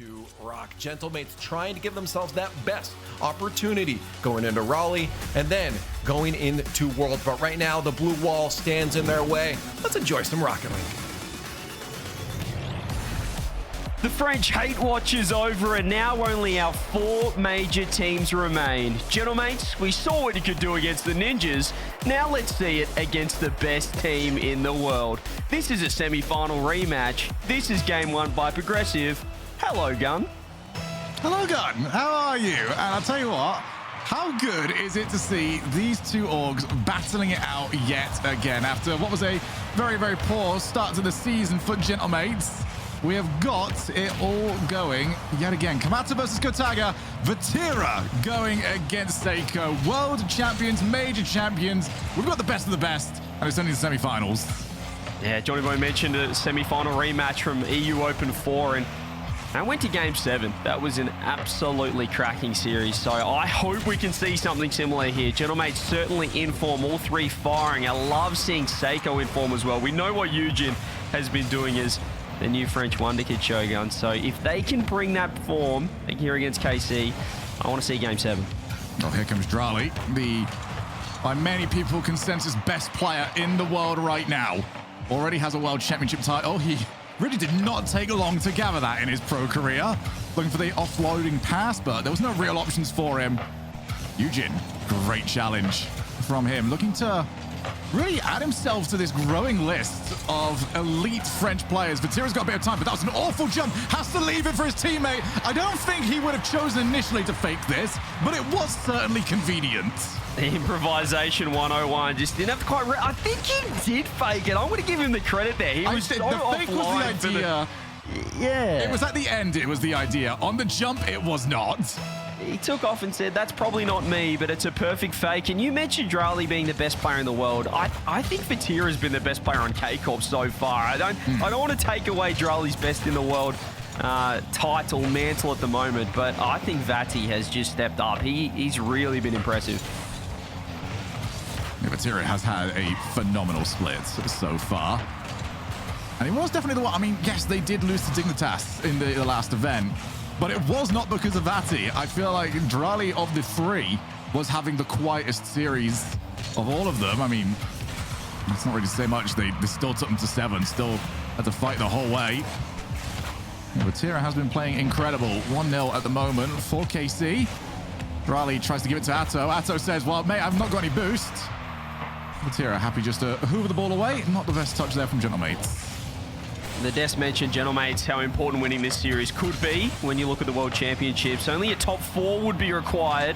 to rock. Gentlemates trying to give themselves that best opportunity going into Raleigh and then going into Worlds. But right now, the blue wall stands in their way. Let's enjoy some Rocket League. The French hate watch is over, and now only our 4 major teams remain. Gentlemates, we saw what you could do against the Ninjas. Now let's see it against the best team in the world. This is a semi-final rematch. This is game 1 by Progressive. Hello, Gun. Hello, Gun. How are you? And I'll tell you what, how good is it to see these two orgs battling it out yet again after what was a very, very poor start to the season for Gentlemates. We have got it all going yet again. Kamata versus Kotaga, Vatira going against Seiko. World champions, major champions. We've got the best of the best, and it's only the semi-finals. Yeah, Johnny Boy mentioned a semi-final rematch from EU Open 4, and I went to Game 7. That was an absolutely cracking series, so I hope we can see something similar here. Gentlemates certainly in form, all 3 firing. I love seeing Seiko in form as well. We know what Eugene has been doing as the new French Wonder Kid Shogun. So if they can bring that form here against KC, I want to see Game 7. Oh, here comes Drali, the, by many people, consensus best player in the world right now. Already has a world championship title. He really did not take long to gather that in his pro career. Looking for the offloading pass, but there was no real options for him. Eugene, great challenge from him. Looking to really add himself to this growing list of elite French players. Vatira's got a bit of time, but that was an awful jump. Has to leave it for his teammate. I don't think he would have chosen initially to fake this, but it was certainly convenient. Improvisation 101 just didn't have to quite... I think he did fake it. I'm going to give him the credit there. He was so the fake was the idea. Yeah. It was at the end, it was the idea. On the jump, it was not. He took off and said, that's probably not me, but it's a perfect fake. And you mentioned Drali being the best player in the world. I think Vatira has been the best player on KCorp so far. I don't want to take away Drali's best in the world title, mantle at the moment, but I think Vati has just stepped up. He's really been impressive. Yeah, Vatira has had a phenomenal split so far. And he was definitely the one. I mean, yes, they did lose to Dignitas in the last event, but it was not because of Vati. I feel like Drali of the 3 was having the quietest series of all of them. I mean, it's not really to say much. They still took them to 7, still had to fight the whole way. Yeah, Vatira has been playing incredible. 1-0 at the moment for KC. Drali tries to give it to Atto. Atto says, well, mate, I've not got any boost. Vatira happy just to hoover the ball away. Not the best touch there from Gentlemates. The Des mentioned, Gentlemates, how important winning this series could be when you look at the World Championships. Only a top 4 would be required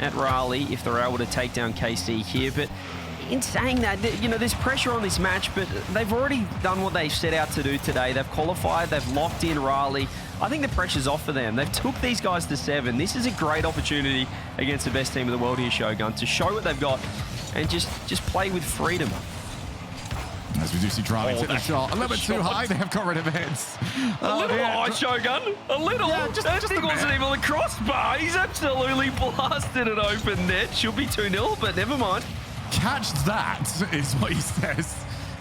at Raleigh if they're able to take down KC here. But in saying that, you know, there's pressure on this match, but they've already done what they set out to do today. They've qualified, they've locked in Raleigh. I think the pressure's off for them. They've took these guys to 7. This is a great opportunity against the best team in the world here, Shogun, to show what they've got and just play with freedom. As we do see Drali hit that shot a little bit too high. They have got rid of it. A little high, Shogun. A little. Yeah, that thing wasn't even on the crossbar. He's absolutely blasted it open net. Should be 2-0, but never mind. Catch that is what he says.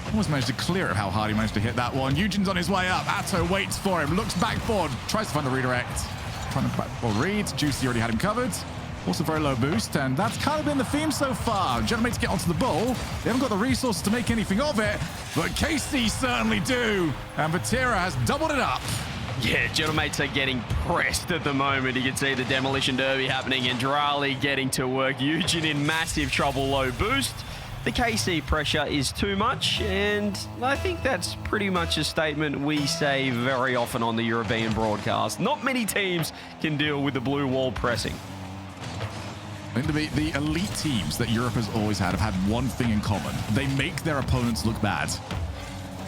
Almost managed to clear it, how hard he managed to hit that one. Eugene's on his way up. Atto waits for him, looks backboard, tries to find the redirect. Trying to backboard read. Juicy already had him covered. Also very low boost, and that's kind of been the theme so far. Gentlemates get onto the ball. They haven't got the resources to make anything of it, but KC certainly do. And Vatira has doubled it up. Yeah, Gentlemates are getting pressed at the moment. You can see the demolition derby happening and Drali getting to work. Eugene in massive trouble, low boost. The KC pressure is too much, and I think that's pretty much a statement we say very often on the European broadcast. Not many teams can deal with the blue wall pressing. I think the elite teams that Europe has always had have had one thing in common. They make their opponents look bad.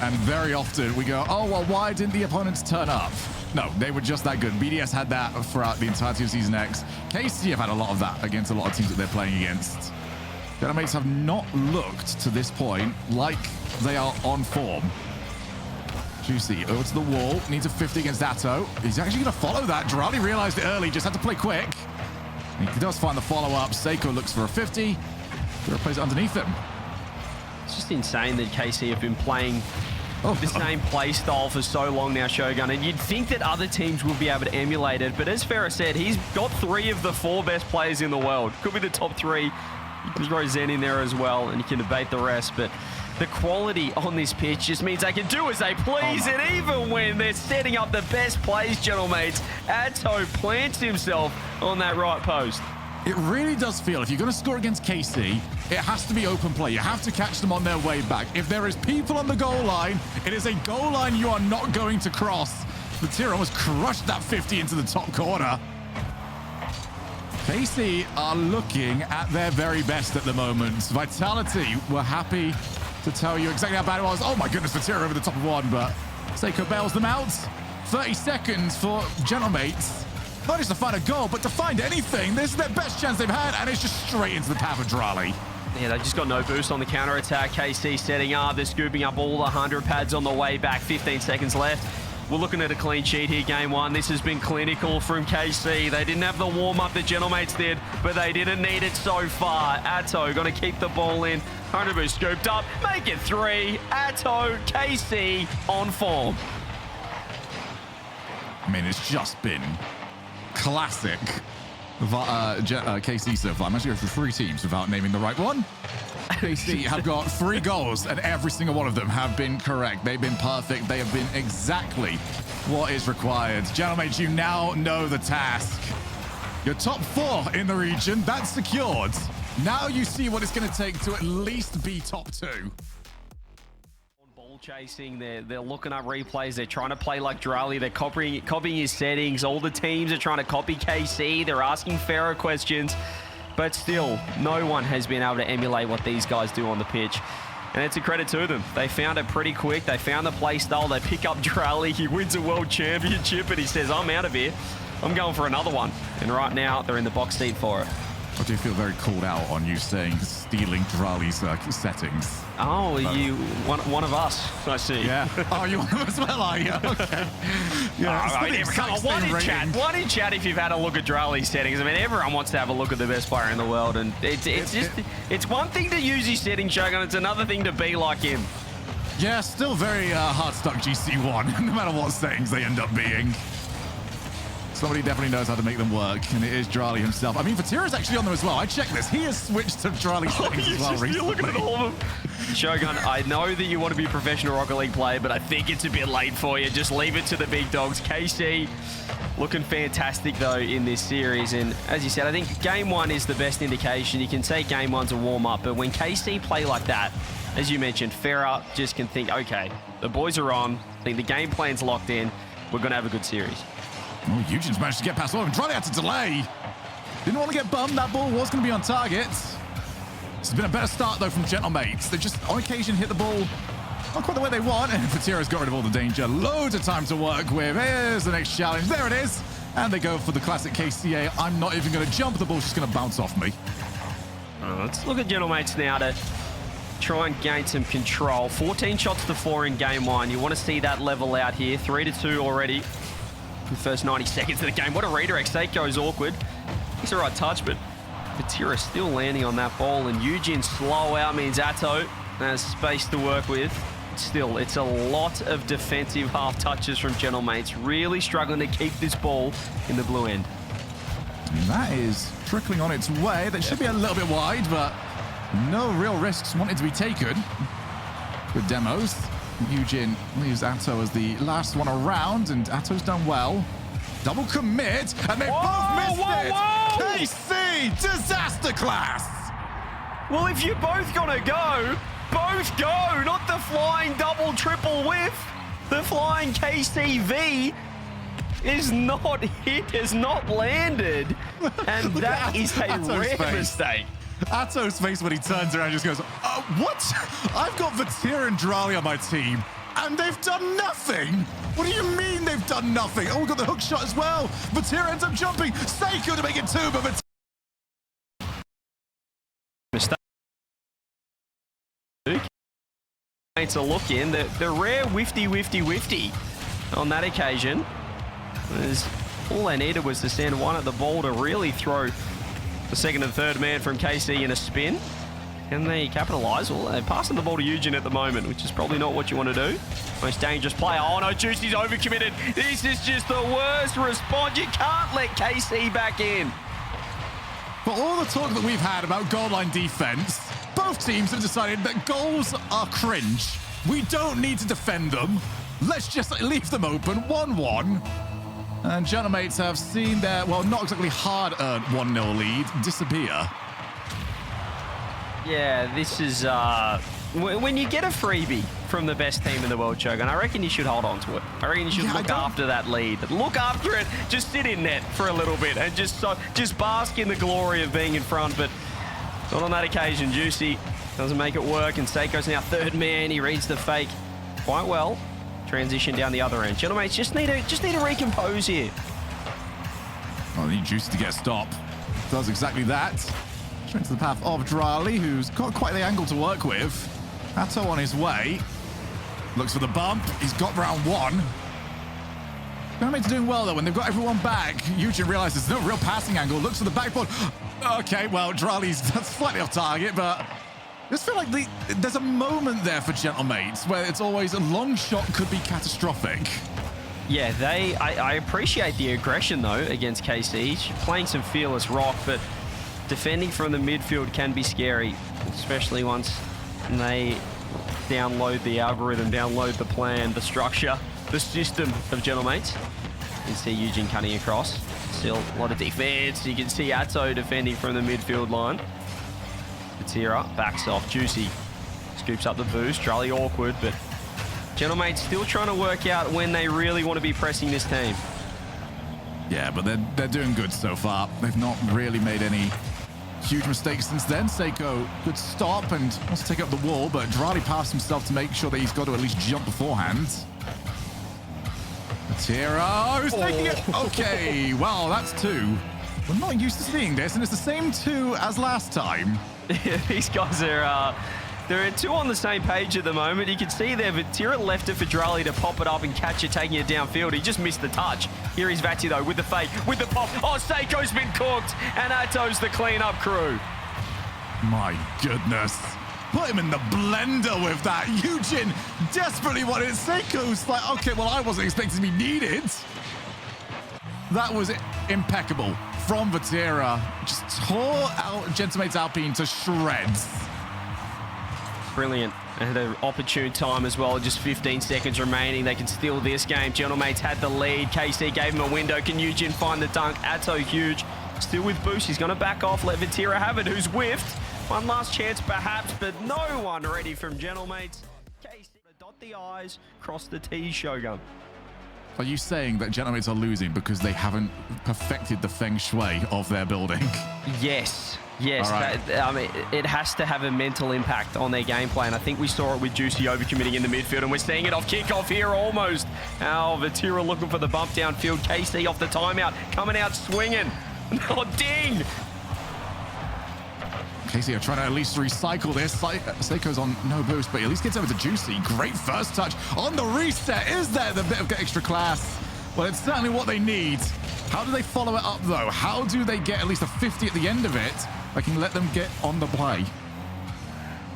And very often we go, oh, well, why didn't the opponents turn up? No, they were just that good. BDS had that throughout the entirety of Season X. KC have had a lot of that against a lot of teams that they're playing against. Gentlemates have not looked to this point like they are on form. Juicy over to the wall, needs a 50 against Atto. He's actually going to follow that. Drali realized it early, just had to play quick. He does find the follow-up. Seiko looks for a 50. Plays it underneath him. It's just insane that KC have been playing the same play style for so long now, Shogun, and you'd think that other teams will be able to emulate it, but as Farah said, he's got 3 of the 4 best players in the world. Could be the top 3. You can throw Zen in there as well, and you can debate the rest, but the quality on this pitch just means they can do as they please, and even when they're setting up the best plays, gentlemates, Atto plants himself on that right post. It really does feel, if you're going to score against KC, it has to be open play. You have to catch them on their way back. If there is people on the goal line, it is a goal line you are not going to cross. The tier almost crushed that 50 into the top corner. KC are looking at their very best at the moment. Vitality were happy to tell you exactly how bad it was. Oh my goodness, Vatira over the top of one, but Seiko bails them out. 30 seconds for Gentlemates. Not just to find a goal, but to find anything. This is their best chance they've had, and it's just straight into the path of Drali. Yeah, they've just got no boost on the counter-attack. KC setting up. They're scooping up all the 100 pads on the way back. 15 seconds left. We're looking at a clean sheet here, game 1. This has been clinical from KC. They didn't have the warm-up that Gentlemates did, but they didn't need it so far. Atto going to keep the ball in. 100 boost scooped up. Make it 3. Atto, KC on form. I mean, it's just been classic KC so far. I'm actually going for 3 teams without naming the right one. KC have got 3 goals, and every single one of them have been correct. They've been perfect. They have been exactly what is required. Gentlemen, you now know the task. Your top 4 in the region, that's secured. Now you see what it's going to take to at least be top 2. Ball chasing, they're looking up replays, they're trying to play like Drali, they're copying his settings. All the teams are trying to copy KC, they're asking Pharaoh questions, but still, no one has been able to emulate what these guys do on the pitch. And it's a credit to them. They found it pretty quick, they found the play style, they pick up Drali, he wins a world championship, and he says, I'm out of here, I'm going for another one. And right now, they're in the box seat for it. I do feel very called out on you saying stealing Drali's settings. Oh, you one of us, I see. Yeah. Oh, you one of us as well, are you? Okay. Yeah. Come on, one in chat if you've had a look at Drali's settings. I mean, everyone wants to have a look at the best player in the world, and it's one thing to use his settings, Shogun. It's another thing to be like him. Yeah, still very hard-stuck GC1, no matter what settings they end up being. Somebody definitely knows how to make them work, and it is Drali himself. I mean, Vatira's actually on them as well. I checked this. He has switched to Drali settings as well recently. You're looking at all of them. Shogun, I know that you want to be a professional Rocket League player, but I think it's a bit late for you. Just leave it to the big dogs. KC looking fantastic, though, in this series. And as you said, I think Game 1 is the best indication. You can say Game 1's a warm-up, but when KC play like that, as you mentioned, Farah just can think, okay, the boys are on. I think the game plan's locked in. We're going to have a good series. Oh, Eugene's managed to get past all of them. Drali had to delay. Didn't want to get bummed. That ball was going to be on target. This has been a better start, though, from Gentlemates. They just, on occasion, hit the ball not quite the way they want. And Fatira's got rid of all the danger. Loads of time to work with. Here's the next challenge. There it is. And they go for the classic KCA. I'm not even going to jump. The ball's just going to bounce off me. Let's look at Gentlemates now to try and gain some control. 14 shots to 4 in Game 1. You want to see that level out here. 3-2 already. The first 90 seconds of the game. What a redirect. Seiko's awkward. It's the right touch, but Fatira still landing on that ball, and Eugene's slow out means Atto has space to work with. Still, it's a lot of defensive half touches from Gentlemates, really struggling to keep this ball in the blue end. And that is trickling on its way. That should be a little bit wide, but no real risks wanted to be taken with demos. Eugene leaves Atto as the last one around, and Atto's done well. Double commit, and they both missed it! KC, disaster class! Well, if you're both gonna go, both go! Not the flying double, triple whiff! The flying KCV is not hit, has not landed, and that is a rare mistake. Atto's face when he turns around just goes, what? I've got Vatira and Drali on my team, and they've done nothing. What do you mean they've done nothing? Oh, we've got the hook shot as well. Vatira ends up jumping. Seiko to make it 2, but Vatira... Mistake. It's a look in. The rare whifty on that occasion. All they needed was to send one at the ball to really throw the second and third man from KC in a spin. Can they capitalise? Well, they're passing the ball to Eugen at the moment, which is probably not what you want to do. Most dangerous player. Oh no, Juicy's overcommitted. This is just the worst response. You can't let KC back in. For all the talk that we've had about goal line defense, both teams have decided that goals are cringe. We don't need to defend them. Let's just leave them open, 1-1. And Gentlemates have seen their, well, not exactly hard-earned 1-0 lead disappear. Yeah, this is, when you get a freebie from the best team in the world, Shogun, I reckon you should hold on to it. I reckon you should look after that lead. Look after it. Just sit in net for a little bit and just bask in the glory of being in front. But not on that occasion. Juicy doesn't make it work, and Seiko's now third man. He reads the fake quite well. Transition down the other end. Gentlemates just need to recompose here. Well, they need Juicy to get a stop. Does exactly that. Straight to the path of Drali, who's got quite the angle to work with. Atto on his way. Looks for the bump. He's got round one. Gentlemates are doing well, though. When they've got everyone back, Eugen realizes there's no real passing angle. Looks for the backboard. Okay, well, Drali's slightly off target, but I just feel like there's a moment there for Gentlemates where it's always a long shot could be catastrophic. Yeah, I appreciate the aggression, though, against KC. Playing some fearless rock, but defending from the midfield can be scary, especially once they download the algorithm, download the plan, the structure, the system of Gentlemates. You can see Eugen cutting across. Still a lot of defense. You can see Atto defending from the midfield line. Vatira backs off. Juicy scoops up the boost. Drali awkward, but Gentlemates still trying to work out when they really want to be pressing this team. Yeah, but they're doing good so far. They've not really made any huge mistakes since then. Seiko could stop and wants to take up the wall, but Drali passed himself to make sure that he's got to at least jump beforehand. Vatira, who's taking it? Okay, well, that's two. We're not used to seeing this, and it's the same two as last time. These guys are, they're two on the same page at the moment. You can see there, Vatira left it for Drali to pop it up and catch it, taking it downfield. He just missed the touch. Here is Vati, though, with the fake, with the pop. Oh, Seiko's been cooked, and Atto's the clean-up crew. My goodness. Put him in the blender with that. Eugen desperately wanted it. Seiko's like, okay, well, I wasn't expecting to be needed. That was impeccable from Vatira. Just tore out Gentlemates Alpine to shreds. Brilliant. And an opportune time as well. Just 15 seconds remaining. They can steal this game. Gentlemates had the lead. KC gave him a window. Can Eugen find the dunk? Atto huge. Still with boost. He's going to back off. Let Vatira have it. Who's whiffed? One last chance perhaps, but no one ready from Gentlemates. KC dot the I's, cross the T's, Shogun. Are you saying that Gentlemates are losing because they haven't perfected the feng shui of their building? Yes. Yes, right. I mean, it has to have a mental impact on their gameplay, and I think we saw it with Juicy overcommitting in the midfield, and we're seeing it off kickoff here almost. Now, Vatira looking for the bump downfield. KC off the timeout, coming out swinging. Oh, ding! KC are trying to at least recycle this. Seiko's on no boost, but at least gets over to Juicy. Great first touch on the reset. Is there the bit of extra class? Well, it's certainly what they need. How do they follow it up, though? How do they get at least a 50 at the end of it? I can let them get on the play.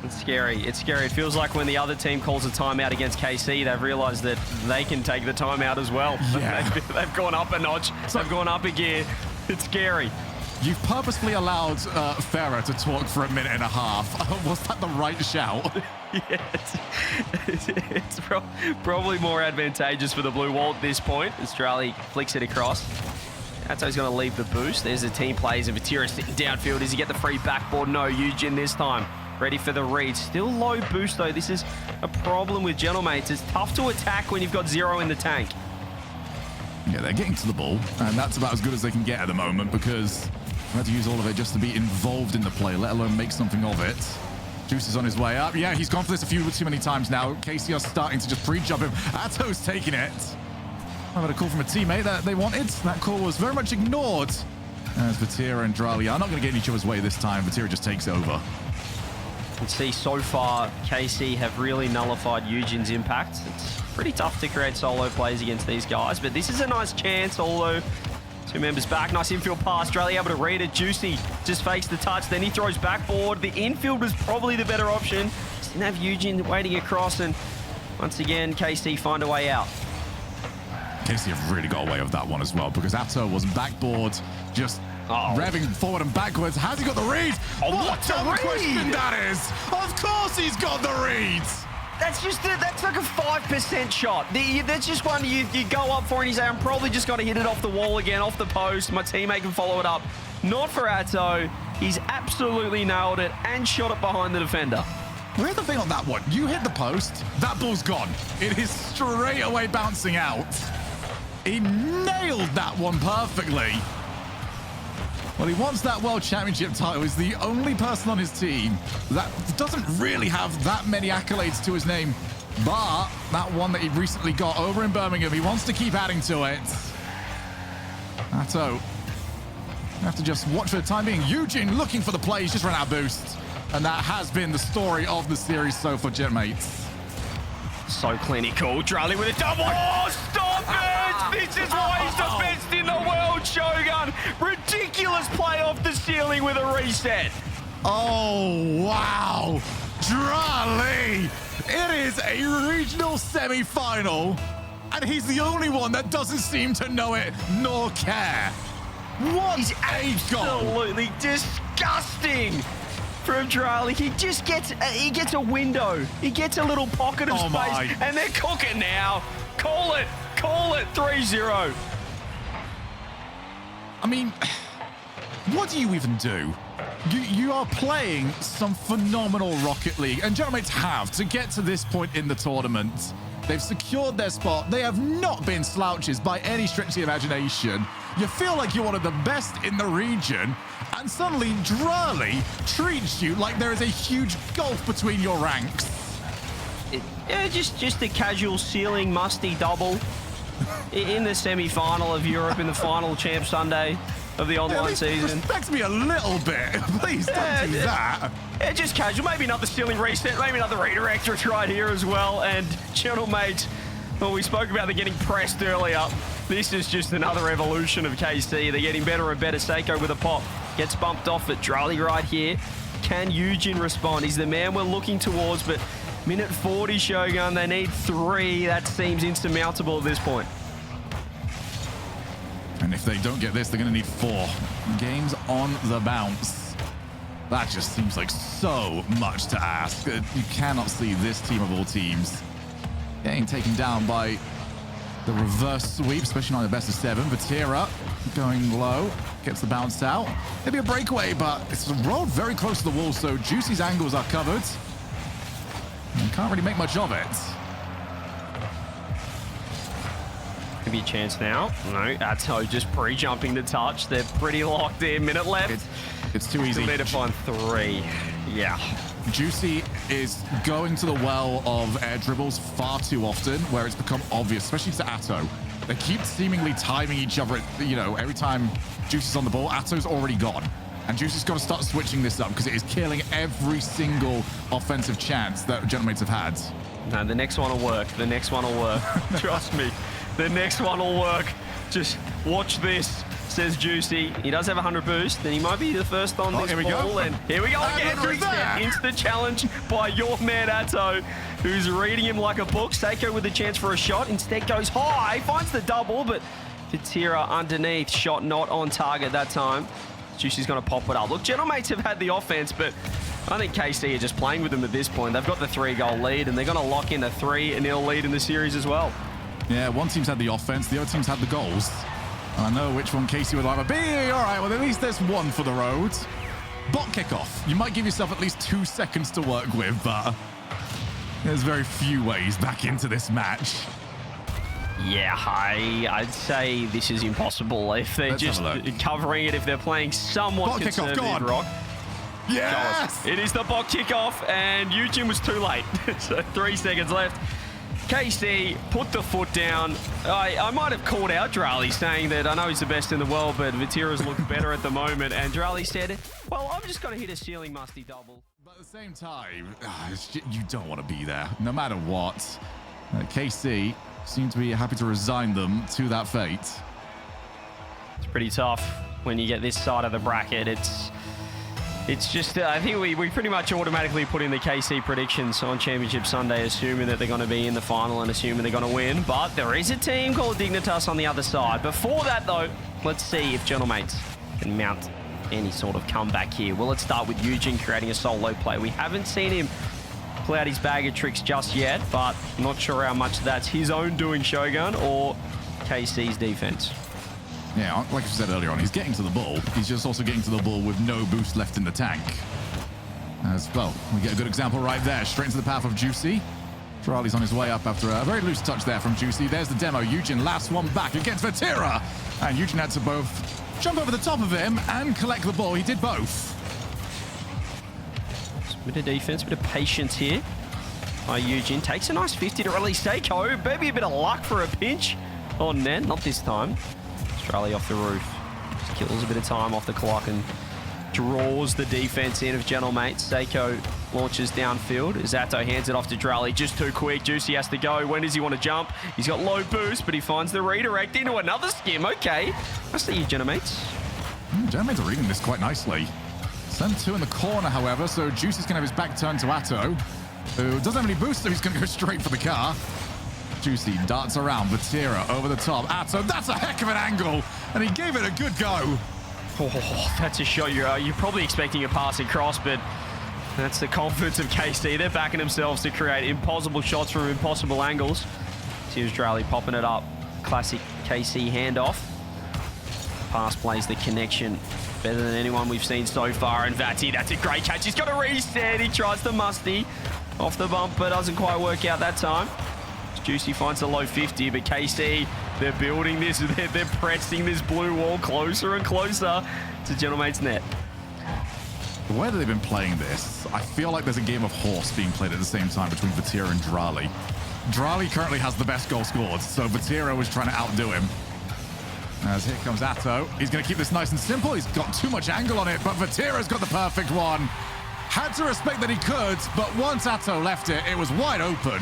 It's scary. It's scary. It feels like when the other team calls a timeout against KC, they've realized that they can take the timeout as well. Yeah. They've gone up a notch. They've gone up a gear. It's scary. You've purposely allowed Farah to talk for a minute and a half. Was that the right shout? Yes. It's probably more advantageous for the blue wall at this point. Australia flicks it across. Atto's going to leave the boost. There's the team plays, and Vatira sitting downfield. Does he get the free backboard? No, Eugen this time. Ready for the read. Still low boost, though. This is a problem with Gentlemates. It's tough to attack when you've got zero in the tank. Yeah, they're getting to the ball, and that's about as good as they can get at the moment because they had to use all of it just to be involved in the play, let alone make something of it. Juice is on his way up. Yeah, he's gone for this a few too many times now. KC are starting to just pre-jump him. Atto's taking it. I've had a call from a teammate that they wanted. That call was very much ignored. As Vatira and Drali are not going to get in each other's way this time. Vatira just takes over. You can see so far, KC have really nullified Eugen's impact. It's pretty tough to create solo plays against these guys, but this is a nice chance, although Two members back. Nice infield pass. Drally able to read it. Juicy just fakes the touch. Then he throws backboard. The infield was probably the better option. Just didn't have Eugene waiting across. And once again, KC find a way out. KC have really got away with that one as well because Atto was backboard, just revving forward and backwards. Has he got the read? Oh, what a read! question that is! Of course he's got the reads! That's like a 5% shot. That's just one you go up for and you say, I'm probably just going to hit it off the wall again, off the post. My teammate can follow it up. Not for Atto. He's absolutely nailed it and shot it behind the defender. Here's the thing on that one. You hit the post, that ball's gone. It is straight away bouncing out. He nailed that one perfectly. Well, he wants that World Championship title. He's the only person on his team that doesn't really have that many accolades to his name. But that one that he recently got over in Birmingham, he wants to keep adding to it. Atto, you have to just watch for the time being. Eugene looking for the play. He's just run out of boost. And that has been the story of the series so far, Jetmates. So clinical. Drally with a double. Oh, stop it! This is why he's the best in the world, Shogun. Ridiculous play off the ceiling with a reset. Oh, wow. Drally. It is a regional semi-final. And he's the only one that doesn't seem to know it nor care. What a goal. Absolutely disgusting. From Drally, he gets a window. He gets a little pocket of space, and they're cooking now. Call it 3-0. I mean, what do you even do? You are playing some phenomenal Rocket League, and Gentlemates have to get to this point in the tournament. They've secured their spot. They have not been slouches by any stretch of the imagination. You feel like you're one of the best in the region, and suddenly Drally treats you like there is a huge gulf between your ranks. Yeah, just a casual ceiling musty double in the semi-final of Europe in the final Champ Sunday of the online season. Respect me a little bit. Please don't do that. Yeah, just casual. Maybe another ceiling reset, maybe another redirect right here as well. And Gentlemates, well, we spoke about the getting pressed earlier. This is just another evolution of KC. They're getting better and better. Seiko with a pop. Gets bumped off at Drally right here. Can Eugene respond? He's the man we're looking towards, but minute 40, Shogun. They need 3. That seems insurmountable at this point. And if they don't get this, they're going to need 4. Games on the bounce. That just seems like so much to ask. You cannot see this team of all teams getting taken down by the reverse sweep, especially on the best of 7. Vatira going low, gets the bounce out. Maybe a breakaway, but it's rolled very close to the wall, so Juicy's angles are covered. And can't really make much of it. Could be a chance now. No, Atto just pre-jumping the touch. They're pretty locked in. Minute left. It's too easy. Still need to find 3. Yeah. Juicy is going to the well of air dribbles far too often, where it's become obvious, especially to Atto. They keep seemingly timing each other, every time Juicy's on the ball, Atto's already gone. And Juicy's got to start switching this up because it is killing every single offensive chance that Gentlemates have had. No, the next one will work. The next one will work. Trust me. The next one will work. Just watch this, says Juicy. He does have 100 boost, and he might be the first on this ball. And here we go again. Reset into the challenge by your man Atto, who's reading him like a book. Seiko with a chance for a shot. Instead goes high, finds the double, but Vatira underneath. Shot not on target that time. Juicy's going to pop it up. Look, Gentlemates have had the offense, but I think KC are just playing with them at this point. They've got the 3-goal lead, and they're going to lock in a 3-0 lead in the series as well. Yeah, one team's had the offense, the other team's had the goals. And I know which one Casey would like to be. All right, well, at least there's one for the road. Bot kickoff. You might give yourself at least 2 seconds to work with, but there's very few ways back into this match. Yeah, I'd say this is impossible. If they're just covering it, if they're playing somewhat bot conservative, kickoff, go on. Rock. Yes! It is the bot kickoff, and Eugene was too late. So 3 seconds left. KC put the foot down. I might have called out Drally saying that I know he's the best in the world, but Vatira's looked better at the moment. And Drally said, well, I'm just going to hit a ceiling musty double. But at the same time, you don't want to be there, no matter what. KC seem to be happy to resign them to that fate. pretty tough when you get this side of the bracket. It's just, I think we pretty much automatically put in the KC predictions on Championship Sunday, assuming that they're going to be in the final and assuming they're going to win. But there is a team called Dignitas on the other side. Before that, though, let's see if Gentlemates can mount any sort of comeback here. Will it start with Eugene creating a solo play? We haven't seen him pull out his bag of tricks just yet, but I'm not sure how much that's his own doing, Shogun, or KC's defense. Yeah, like I said earlier on, he's getting to the ball. He's just also getting to the ball with no boost left in the tank. As well, we get a good example right there. Straight into the path of Juicy. Charlie's on his way up after a very loose touch there from Juicy. There's the demo. Eugene last one back against Vatira. And Eugene had to both jump over the top of him and collect the ball. He did both. Bit of defense, bit of patience here by Eugene. Takes a nice 50 to release Seiko. Maybe a bit of luck for a pinch on net. Not this time. Australia off the roof. Just kills a bit of time off the clock and draws the defense in of Gentlemates. Seiko launches downfield. Zato hands it off to Drali. Just too quick. Juicy has to go. When does he want to jump? He's got low boost, but he finds the redirect into another skim. Okay. I see you, Gentlemates. Gentlemates are reading this quite nicely. Send two in the corner, however, so Juicy's going to have his back turned to Atto, who doesn't have any boost, so he's going to go straight for the car. Juicy darts around, Vatira over the top. Atto, that's a heck of an angle, and he gave it a good go. Oh, that's a shot. You're probably expecting a passing cross, but that's the confidence of KC. They're backing themselves to create impossible shots from impossible angles. Here's Drali popping it up. Classic KC handoff. Pass plays the connection better than anyone we've seen so far. And Vati, that's a great catch. He's got a reset. He tries the musty off the bump, but doesn't quite work out that time. Juicy finds a low 50, but KC, they're building this. They're pressing this blue wall closer and closer to Gentlemate's net. The way that they've been playing this, I feel like there's a game of horse being played at the same time between Vatira and Drali. Drali currently has the best goal scored, so Vatira was trying to outdo him. As here comes Atto. He's going to keep this nice and simple. He's got too much angle on it, but Vatira's got the perfect one. Had to respect that he could, but once Atto left it, it was wide open.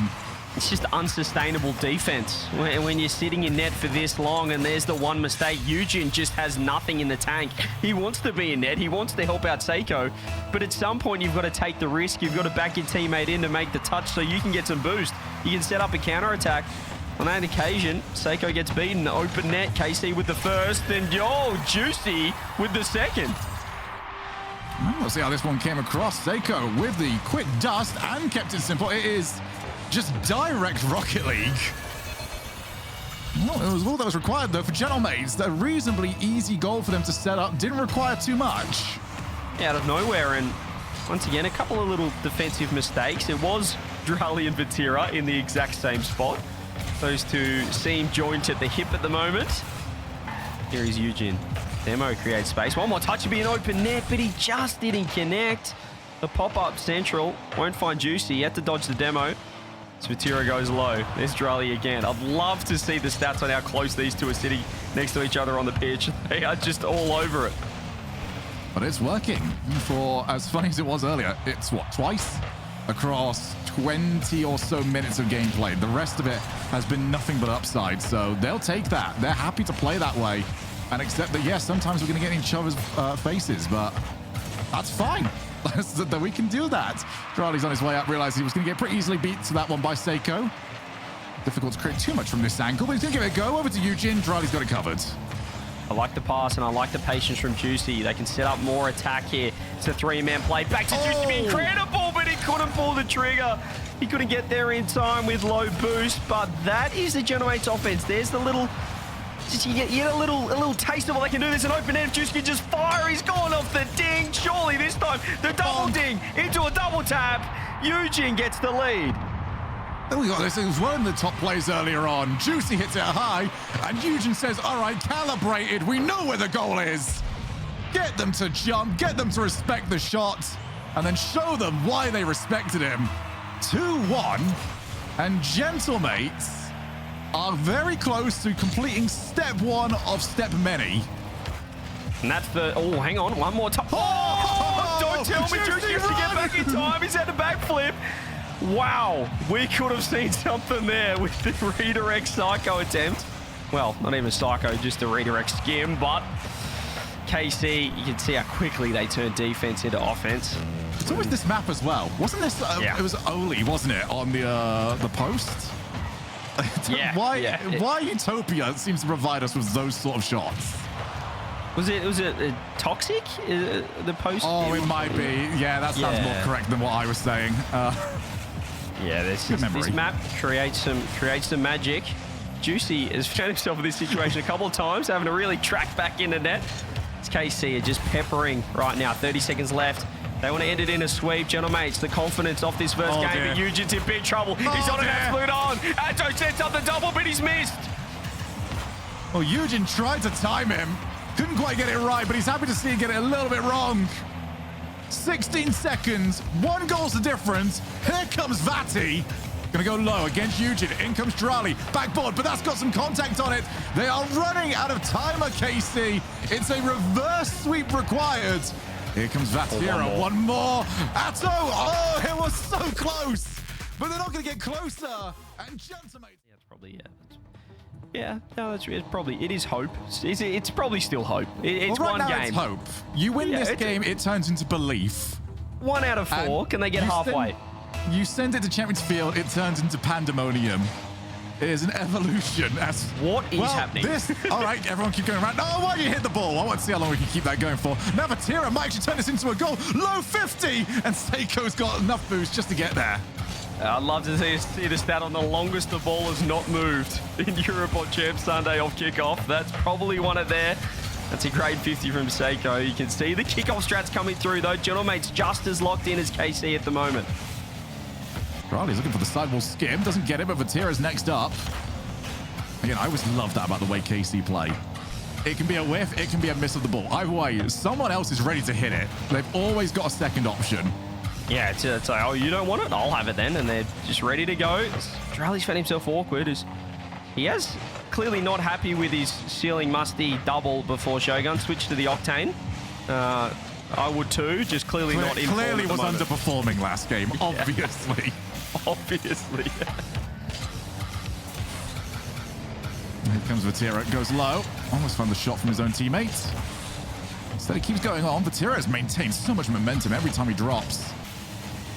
It's just unsustainable defense when you're sitting in net for this long, and there's the one mistake. Eugene just has nothing in the tank. He wants to be in net. He wants to help out Seiko, but at some point you've got to take the risk. You've got to back your teammate in to make the touch so you can get some boost. You can set up a counter-attack. On that occasion, Seiko gets beaten. Open net, KC with the first, then Juicy with the second. Well, let's see how this one came across. Seiko with the quick dust and kept it simple. It is just direct Rocket League. Well, it was all that was required, though, for Gentlemates. A reasonably easy goal for them to set up. Didn't require too much. Out of nowhere, and once again, a couple of little defensive mistakes. It was Drali and Vatira in the exact same spot. Those two seem joined at the hip at the moment. Here is Eugene. Demo creates space. One more touch to be an open net, but he just didn't connect. The pop-up central won't find Juicy. He had to dodge the demo. Vatira goes low. There's Drali again. I'd love to see the stats on how close these two are sitting next to each other on the pitch. They are just all over it. But it's working. For as funny as it was earlier, it's what, twice across 20 or so minutes of gameplay. The rest of it has been nothing but upside, so they'll take that. They're happy to play that way and accept that, yes, sometimes we're going to get in each other's faces, but that's fine. That we can do that. Drali's on his way up, realized he was going to get pretty easily beat to that one by Seiko. Difficult to create too much from this angle, but he's going to give it a go. Over to Eugene. Drali's got it covered. I like the pass and I like the patience from Juicy. They can set up more attack here. It's a three-man play. Back to Juicy. Incredible, but he couldn't pull the trigger. He couldn't get there in time with low boost, but that is the Gentlemates offense. There's the little... You get a little taste of what they can do. There's an open end. Juicy can just fire. He's gone off the ding. Surely this time, the double ding into a double tap. Eugene gets the lead. Then we got this. It was one of the top plays earlier on. Juicy hits it high, and Eugene says, all right, calibrated. We know where the goal is. Get them to jump, get them to respect the shot, and then show them why they respected him. 2-1, and Gentlemates are very close to completing step one of step many. And that's the... Oh, hang on. One more time. Oh, don't tell me Juicy has to get back in time. He's had a backflip. Wow. We could have seen something there with the redirect psycho attempt. well, not even Psycho, just a redirect skim, but KC, you can see how quickly they turn defense into offense. It's always this map as well. Wasn't this, Yeah. It was Oli, wasn't it, on the post? Yeah. Why Utopia seems to provide us with those sort of shots? Was it Toxic, the post? Oh, it might be. Yeah, that sounds more correct than what I was saying. Yeah, this map creates some magic. Juicy has found himself in this situation a couple of times, having to really track back into net. It's KC are just peppering right now. 30 seconds left. They want to end it in a sweep. Gentlemates, the confidence off this first game, dear. but Eugen's in big trouble. He's on an absolute on. Atto sets up the double, but he's missed. Well, Eugen tried to time him. Couldn't quite get it right, but he's happy to see him get it a little bit wrong. 16 seconds, 1 goal's the difference. Here comes Vati. Gonna go low against Eugen. In comes Drali. Backboard, but that's got some contact on it. They are running out of timer, KC. It's a reverse sweep required. Here comes Vatira. One more. Atto. Oh, it was so close. But they're not gonna get closer. And Gentlemen. Yeah, it's probably, yeah, no, it is hope. It's probably still hope. It's well, right one now game. It's hope. You win this game, it turns into belief. 1 out of 4. Can they get halfway? You send it to Champions Field, it turns into pandemonium. It is an evolution. What is happening? All right, everyone keep going around. Oh, why did you hit the ball? I want to see how long we can keep that going for. Now Vatira might actually turn this into a goal. Low 50, and Seiko's got enough boost just to get there. I'd love to see the stat on the longest the ball has not moved in Europe on Champ Sunday off kickoff. That's probably one of there. That's a grade 50 from Seiko. You can see the kickoff strats coming through, though. Gentlemate's just as locked in as KC at the moment. Riley's looking for the sidewall skim. Doesn't get it, but Vatira's next up. Again, I always love that about the way KC play. It can be a whiff, it can be a miss of the ball. Either way, someone else is ready to hit it. They've always got a second option. Yeah, it's like, oh, you don't want it? I'll have it then. And they're just ready to go. Drali's found himself awkward. He has clearly not happy with his ceiling musty double before Shogun. Switched to the Octane. I would too, just clearly not in form Clearly at the was moment. underperforming last game, obviously. Obviously. Here comes Vatira, goes low. Almost found the shot from his own teammates. Instead, he keeps going on. Vatira has maintained so much momentum every time he drops.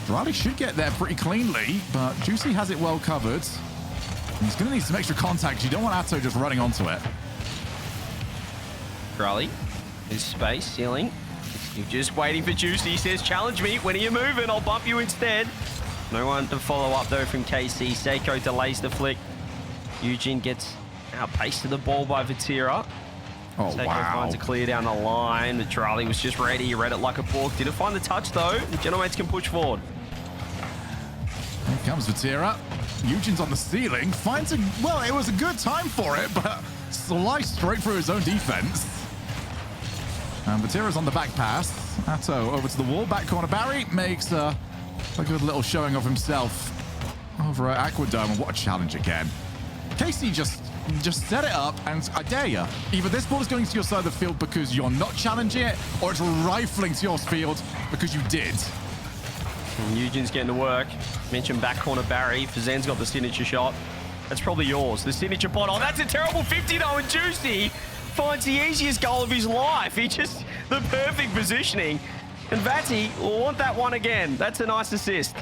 Drali should get there pretty cleanly, but Juicy has it well covered. And he's going to need some extra contact. You don't want Atto just running onto it. Drali, his space, ceiling. You're just waiting for Juicy. He says, challenge me. When are you moving? I'll bump you instead. No one to follow up, though, from KC. Seiko delays the flick. Eugene gets outpaced to the ball by Vatira. Oh, Seiko wow. finds a clear down the line. Drali was just ready. He read it like a book. Didn't find the touch, though. The Gentlemates can push forward. Here comes Vatira. Eugene's on the ceiling. Finds a... Well, it was a good time for it, but sliced straight through his own defense. And Vatira's on the back pass. Atto over to the wall. Back corner. Barry makes a good little showing of himself over at Aquadome. And what a challenge again. Casey just set it up, and I dare you. Either this ball is going to your side of the field because you're not challenging it, or it's rifling to your field because you did. And Eugene's getting to work. Mentioned back corner Barry. Fazen's got the signature shot. That's probably yours. The signature pot. Oh, that's a terrible 50 though, and Juicy finds the easiest goal of his life. The perfect positioning. And Vati will want that one again. That's a nice assist.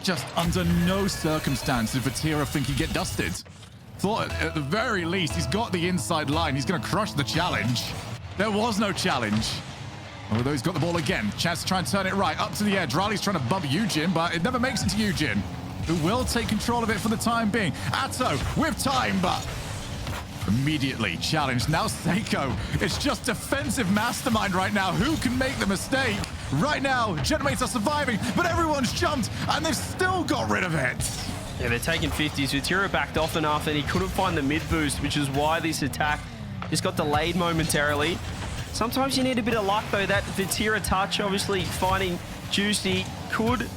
Just under no circumstance did Vatira think he'd get dusted. Thought at the very least he's got the inside line. He's going to crush the challenge. There was no challenge. Although he's got the ball again. Chance to try and turn it right. Up to the edge. Riley's trying to bump Eugen, but it never makes it to Eugen, who will take control of it for the time being. Atto with time, but immediately challenged. Now Seiko. It's just defensive mastermind right now. Who can make the mistake? Right now, Gentlemates are surviving, but everyone's jumped, and they've still got rid of it. Yeah, they're taking 50s. Vatira backed off enough, and he couldn't find the mid boost, which is why this attack just got delayed momentarily. Sometimes you need a bit of luck, though. That Vatira touch, obviously finding Juicy, could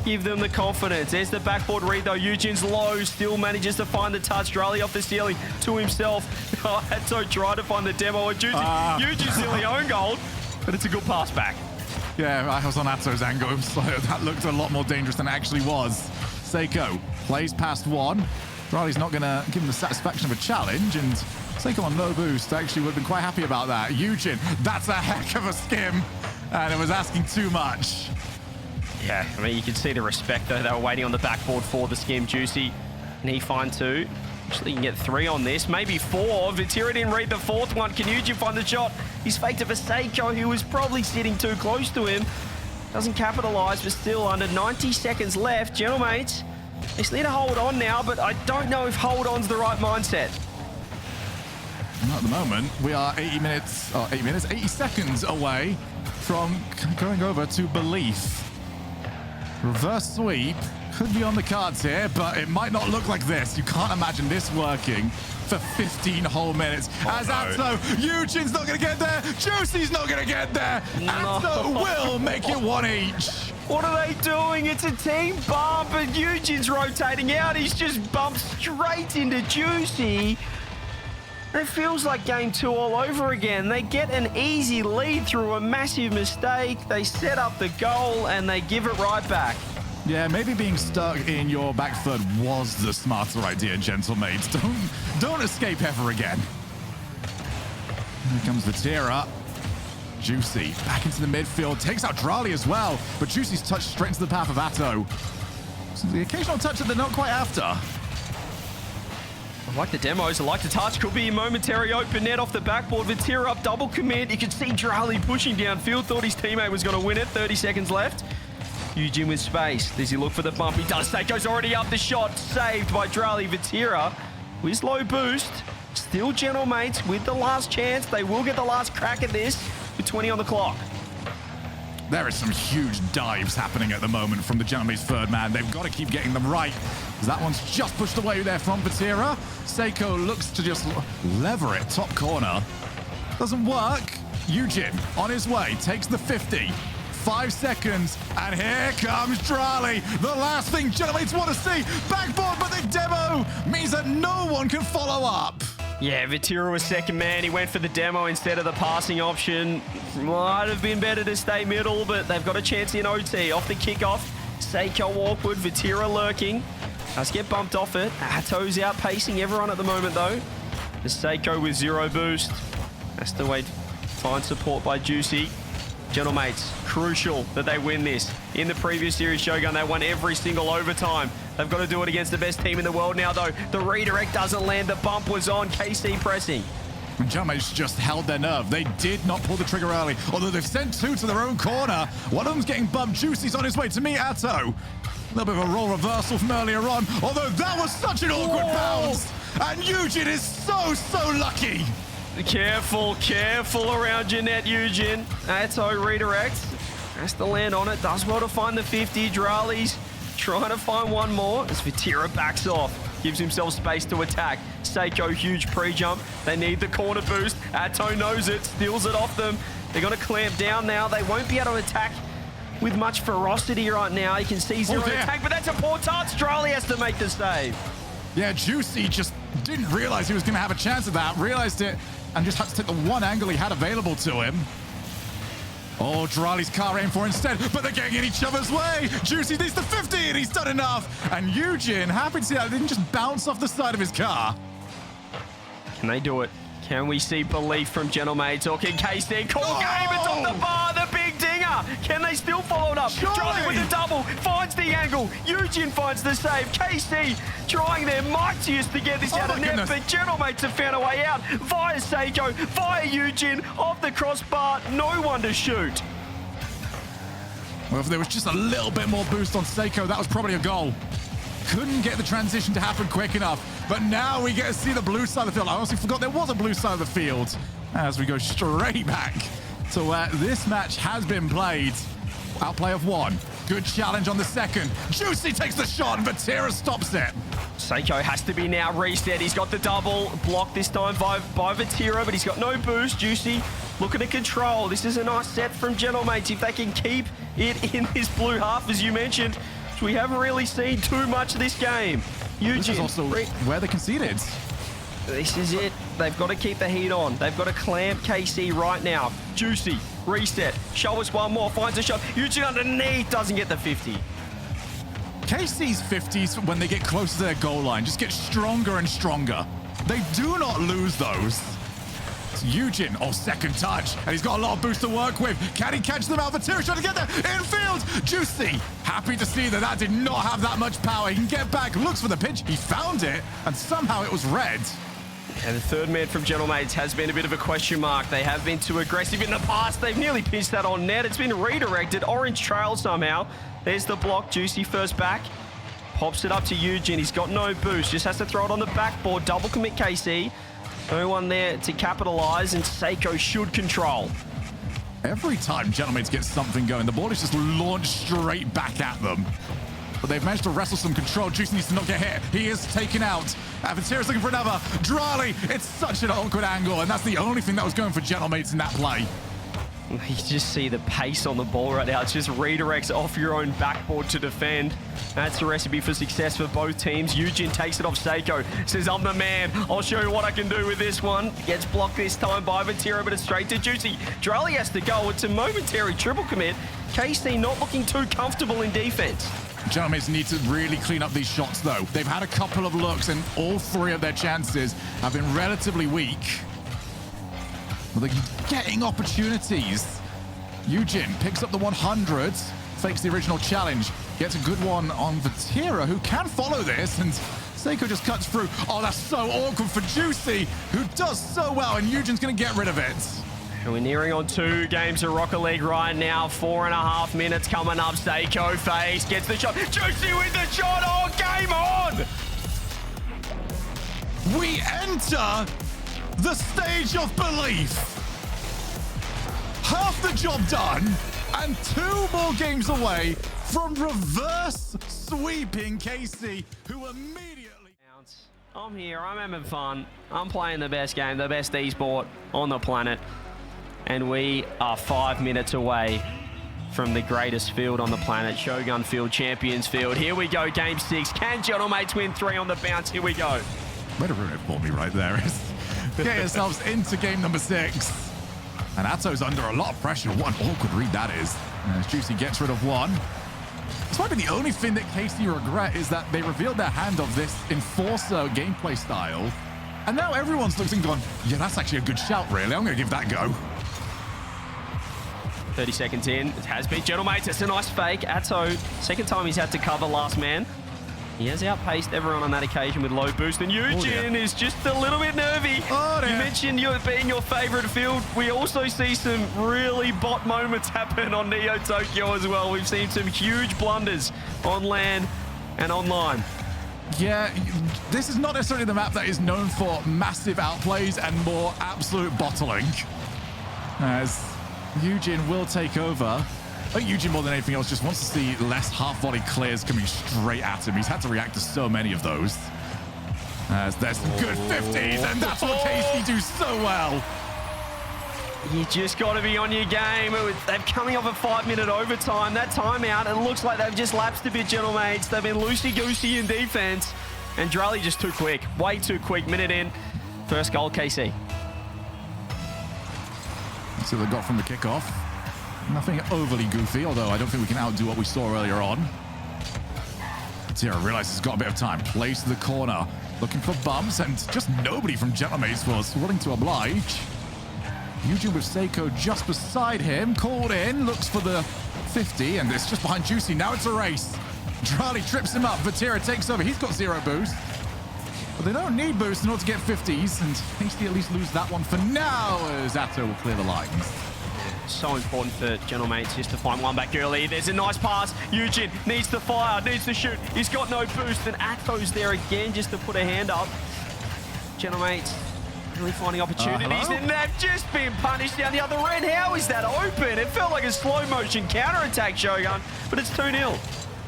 give them the confidence. There's the backboard read, though. Eugene's low, still manages to find the touch. Drali off the ceiling to himself. Atto tried to find the demo, and Eugene's nearly own goal, but it's a good pass back. Yeah, I was on Atto's angle, so that looked a lot more dangerous than it actually was. Seiko plays past one. Riley's not going to give him the satisfaction of a challenge, and Seiko on low boost actually would have been quite happy about that. Eugen, that's a heck of a skim, and it was asking too much. Yeah, I mean, you can see the respect, though. They were waiting on the backboard for the skim. Juicy, and he find 2. Actually, you can get 3 on this, maybe 4. Vatira didn't read the 4th one. Can Eugen find the shot? He's faked it for Seiko, who was probably sitting too close to him. Doesn't capitalize, but still under 90 seconds left. Gentlemates, they just need to hold on now, but I don't know if hold on's the right mindset. Not at the moment. We are 80 seconds away from going over to Belief. Reverse sweep could be on the cards here, but it might not look like this. You can't imagine this working for 15 whole minutes. As Atto, Eugen's not going to get there. Juicy's not going to get there. Atto will make it 1 each. What are they doing? It's a team bump, and Eugen's rotating out. He's just bumped straight into Juicy. It feels like game 2 all over again. They get an easy lead through a massive mistake. They set up the goal, and they give it right back. Yeah, maybe being stuck in your back foot was the smarter idea, gentlemates. Don't escape ever again. Here comes Vatira. Juicy back into the midfield, takes out Drali as well, but Juicy's touched straight into the path of Atto. So the occasional touch that they're not quite after. I like the demos, I like the touch. Could be a momentary open net off the backboard. Vatira up, double commit. You can see Drali pushing downfield. Thought his teammate was going to win it. 30 seconds left. Eugen with space. Does he look for the bump? He does. Seiko's already up the shot. Saved by Drali. Vatira with low boost. Still gentlemates with the last chance. They will get the last crack at this with 20 on the clock. There is some huge dives happening at the moment from the gentlemates' third man. They've got to keep getting them right. That one's just pushed away there from Vatira. Seiko looks to just lever it top corner. Doesn't work. Eugen on his way, takes the 50. 5 seconds, and here comes Drali. The last thing gentlemates want to see. Backboard, but the demo means that no one can follow up. Yeah, Vatira was second man. He went for the demo instead of the passing option. Might have been better to stay middle, but they've got a chance in OT. Off the kickoff, Seiko awkward, Vatira lurking. Does get bumped off it. Atto's outpacing everyone at the moment, though. The Seiko with 0 boost. That's the way to find support by Juicy. Gentlemates, crucial that they win this. In the previous series, Shogun, they won every single overtime. They've got to do it against the best team in the world now, though. The redirect doesn't land. The bump was on. KC pressing. Gentlemates just held their nerve. They did not pull the trigger early, although they've sent 2 to their own corner. One of them's getting bumped. Juicy's on his way to meet Atto. A little bit of a role reversal from earlier on, although that was such an awkward bounce. And Eugen is so lucky. Careful around your net, Eugen. Atto redirects. Has to land on it. Does well to find the 50. Drali's trying to find one more as Vatira backs off. Gives himself space to attack. Seiko, huge pre-jump. They need the corner boost. Atto knows it, steals it off them. They're going to clamp down now. They won't be able to attack with much ferocity right now. You can see 0 attack, but that's a poor touch. Drali has to make the save. Yeah, Juicy just didn't realize he was going to have a chance at that. Realized it and just had to take the one angle he had available to him. Oh, Drali's car aimed for instead, but they're getting in each other's way. Juicy needs the 50 and he's done enough. And Eugen, happy to see that, didn't just bounce off the side of his car. Can they do it? Can we see belief from Gentlemates? Or can KC call game? It's on the bar, the big dinger. Can they still follow it up? Drali with the double, finds the angle. Eugen finds the save. KC trying their mightiest to get this out of net, but Gentlemates have found a way out via Seiko, via Eugen, off the crossbar. No one to shoot. Well, if there was just a little bit more boost on Seiko, that was probably a goal. Couldn't get the transition to happen quick enough, but now we get to see the blue side of the field. I honestly forgot there was a blue side of the field as we go straight back to where this match has been played. Outplay of 1. Good challenge on the second. Juicy takes the shot and Vatira stops it. Seiko has to be now reset. He's got the double block this time by Vatira, but he's got no boost. Juicy looking to control. This is a nice set from Gentlemates if they can keep it in this blue half, as you mentioned. We haven't really seen too much of this game. Eugen, this is also where they conceded. This is it. They've got to keep the heat on. They've got to clamp KC right now. Juicy, reset. Show us one more. Finds a shot. Eugen underneath. Doesn't get the 50. KC's 50s, when they get closer to their goal line, just get stronger and stronger. They do not lose those. It's Eugen, second touch, and he's got a lot of boost to work with. Can he catch them out? Vatira trying to get there, infield. Juicy, happy to see that did not have that much power. He can get back, looks for the pitch, he found it, and somehow it was red. And the third man from Gentlemates has been a bit of a question mark. They have been too aggressive in the past. They've nearly pinched that on net. It's been redirected. Orange trail somehow. There's the block. Juicy first back. Pops it up to Eugen. He's got no boost. Just has to throw it on the backboard. Double commit KC. No one there to capitalize, and Seiko should control. Every time Gentlemates get something going, the ball is just launched straight back at them. But they've managed to wrestle some control. Juicy needs to not get hit. He is taken out. Aventure's looking for another. Drali, it's such an awkward angle, and that's the only thing that was going for Gentlemates in that play. You just see the pace on the ball right now. It's just redirects off your own backboard to defend. That's the recipe for success for both teams. Eugen takes it off Seiko. Says, I'm the man. I'll show you what I can do with this one. Gets blocked this time by Vatira, but it's straight to Juicy. Drali has to go. It's a momentary triple commit. KC not looking too comfortable in defense. Gentlemates need to really clean up these shots, though. They've had a couple of looks, and all three of their chances have been relatively weak. Well, they're getting opportunities. Eugen picks up the 100, fakes the original challenge, gets a good one on Vatira, who can follow this, and Seiko just cuts through. Oh, that's so awkward for Juicy, who does so well, and Eugen's going to get rid of it. And we're nearing on 2 games of Rocket League right now. 4.5 minutes coming up. Seiko face, gets the shot. Juicy with the shot. Oh, game on! We enter the stage of belief. Half the job done, and 2 more games away from reverse sweeping KC, who immediately... I'm here, I'm having fun. I'm playing the best game, the best esport on the planet. And we are 5 minutes away from the greatest field on the planet, Shogun Field, Champions Field. Here we go, game 6. Can Gentlemates win 3 on the bounce? Here we go. Way to ruin it for me right there. Get yourselves into game number 6. And Atto's under a lot of pressure. What an awkward read that is. As Juicy gets rid of 1. This might be the only thing that KC regret, is that they revealed their hand of this enforcer gameplay style. And now everyone's looking and gone, yeah, that's actually a good shout, really. I'm going to give that a go. 30 seconds in. It has been Gentlemates. It's a nice fake. Atto, second time he's had to cover last man. He has outpaced everyone on that occasion with low boost, and Eugen is just a little bit nervy. You mentioned being your favorite field. We also see some really bot moments happen on Neo Tokyo as well. We've seen some huge blunders on LAN and online. Yeah, this is not necessarily the map that is known for massive outplays and more absolute bottling. As Eugen will take over. I think Eugen, more than anything else, just wants to see less half-volley clears coming straight at him. He's had to react to so many of those. As there's some good 50s, and that's what KC do so well. You just got to be on your game. They're coming off a 5-minute overtime. That timeout, it looks like they've just lapsed a bit, Gentlemates. They've been loosey-goosey in defense. And Drali just too quick. Way too quick. Minute in. First goal, KC. That's what they got from the kickoff. Nothing overly goofy, although I don't think we can outdo what we saw earlier on. Tira realizes he's got a bit of time. Plays to the corner, looking for bumps, and just nobody from Gentlemates was willing to oblige. Eugen with Seiko just beside him, called in, looks for the 50, and it's just behind Juicy. Now it's a race. Drali trips him up. Vatira takes over. He's got 0 boost. But they don't need boost in order to get 50s, and Hasty at least lose that one for now, as Atto will clear the lines. So important for Gentlemates just to find one back early. There's a nice pass. Eugen needs to fire, needs to shoot. He's got no boost, and Atto's there again just to put a hand up. Gentlemates really finding opportunities, and they've just been punished down the other end. How is that open? It felt like a slow-motion counter-attack, Shogun, but it's 2-0.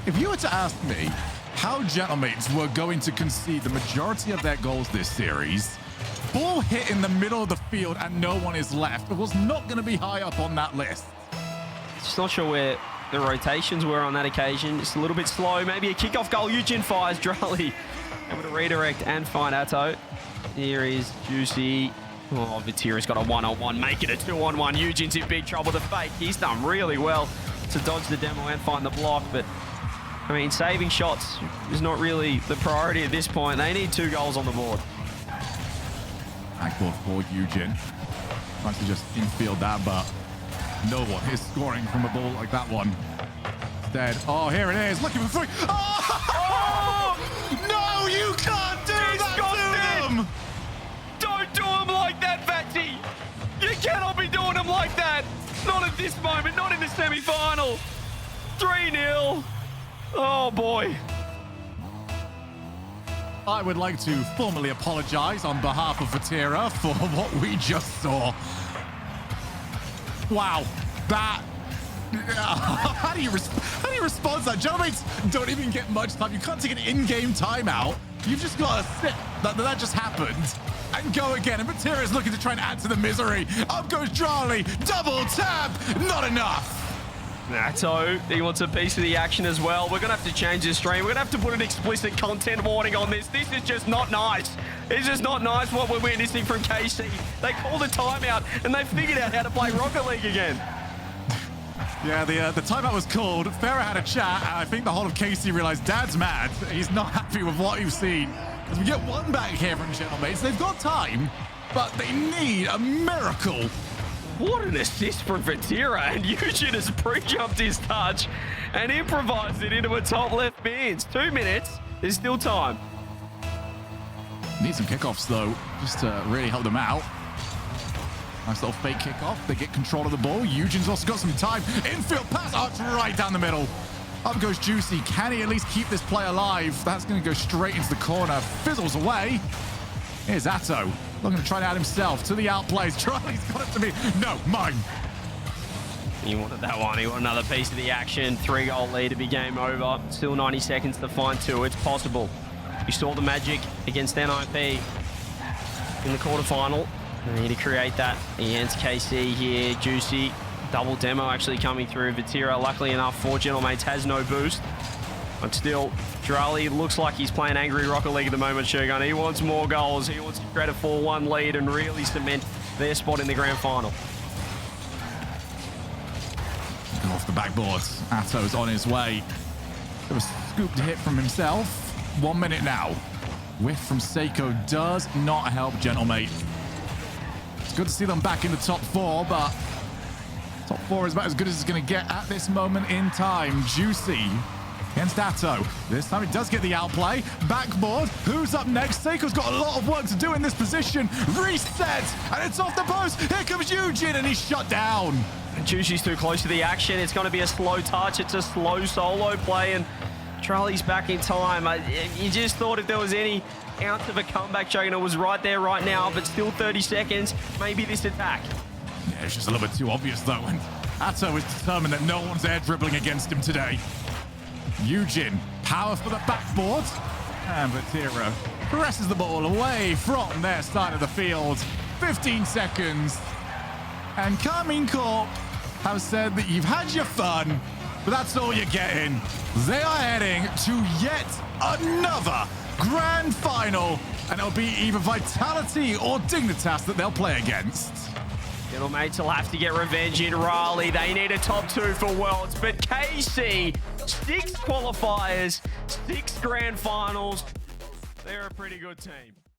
If you were to ask me how Gentlemates were going to concede the majority of their goals this series, ball hit in the middle of the field and no one is left, it was not going to be high up on that list. Just not sure where the rotations were on that occasion. Just a little bit slow. Maybe a kickoff goal. Eugen fires. Drali able to redirect and find Atto. Here is Juicy. Oh, Vatira's got a 1-on-1. Make it a 2-on-1. Eugen's in big trouble. The fake. He's done really well to dodge the demo and find the block, but I mean, saving shots is not really the priority at this point. They need 2 goals on the board. Backboard for Eugen. Tries to just infield that, but no one is scoring from a ball like that one. Instead, oh, here it is, looking for 3. Oh! No, you can't do that to them! Don't do him like that, Vati! You cannot be doing him like that! Not at this moment, not in the semi-final. 3-0. Oh, boy. I would like to formally apologize on behalf of Vatira for what we just saw. Wow, that... How do you respond to that? Gentlemen, don't even get much time. You can't take an in-game timeout. You've just got to sit. That just happened. And go again. And Vatira is looking to try and add to the misery. Up goes Charlie. Double tap. Not enough. Nato, he wants a piece of the action as well. We're going to have to change this stream. We're going to have to put an explicit content warning on this. This is just not nice. It's just not nice what we're witnessing from KC. They called a timeout and they figured out how to play Rocket League again. Yeah, the timeout was called. Farah had a chat, and I think the whole of KC realized Dad's mad. He's not happy with what he's seen. Because we get one back here from Gentlemen. They've got time, but they need a miracle. What an assist from Vatira, and Eugen has pre-jumped his touch and improvised it into a top left bins. 2 minutes, there's still time. Need some kickoffs though, just to really help them out. Nice little fake kickoff. They get control of the ball. Eugen's also got some time. Infield pass. Oh, it's right down the middle. Up goes Juicy. Can he at least keep this play alive? That's going to go straight into the corner. Fizzles away. Here's Atto. Looking to try and add himself to the outplays. Charlie's got it to me. No, mine. He wanted that one. He wanted another piece of the action. 3-goal lead to be game over. Still 90 seconds to find 2. It's possible. We saw the magic against NIP in the quarterfinal. They need to create that against KC here. Juicy. Double demo actually coming through. Vatira, luckily enough, for Gentlemates has no boost. But still, Drali looks like he's playing Angry Rocket League at the moment, Shogun. He wants more goals. He wants to create a 4-1 lead and really cement their spot in the grand final. Off the backboard. Atto's on his way. There was a scooped hit from himself. 1 minute now. Whiff from Seiko does not help Gentlemate. It's good to see them back in the top 4, but top 4 is about as good as it's going to get at this moment in time. Juicy against Atto. This time he does get the outplay. Backboard. Who's up next? Seiko's got a lot of work to do in this position. Reset, and it's off the post. Here comes Eugen, and he's shut down. Juicy's too close to the action. It's going to be a slow touch. It's a slow solo play, and Charlie's back in time. You just thought if there was any ounce of a comeback, Shogun, it was right there right now, but still 30 seconds. Maybe this attack. Yeah, it's just a little bit too obvious, though, and Atto is determined that no one's air dribbling against him today. Eugen, power for the backboard, and Vatira presses the ball away from their side of the field. 15 seconds, and KCorp have said that you've had your fun, but that's all you're getting. They are heading to yet another grand final, and it'll be either Vitality or Dignitas that they'll play against. Gentlemates will have to get revenge in Raleigh. They need a top 2 for Worlds, but KC, 6 qualifiers, 6 grand finals. They're a pretty good team.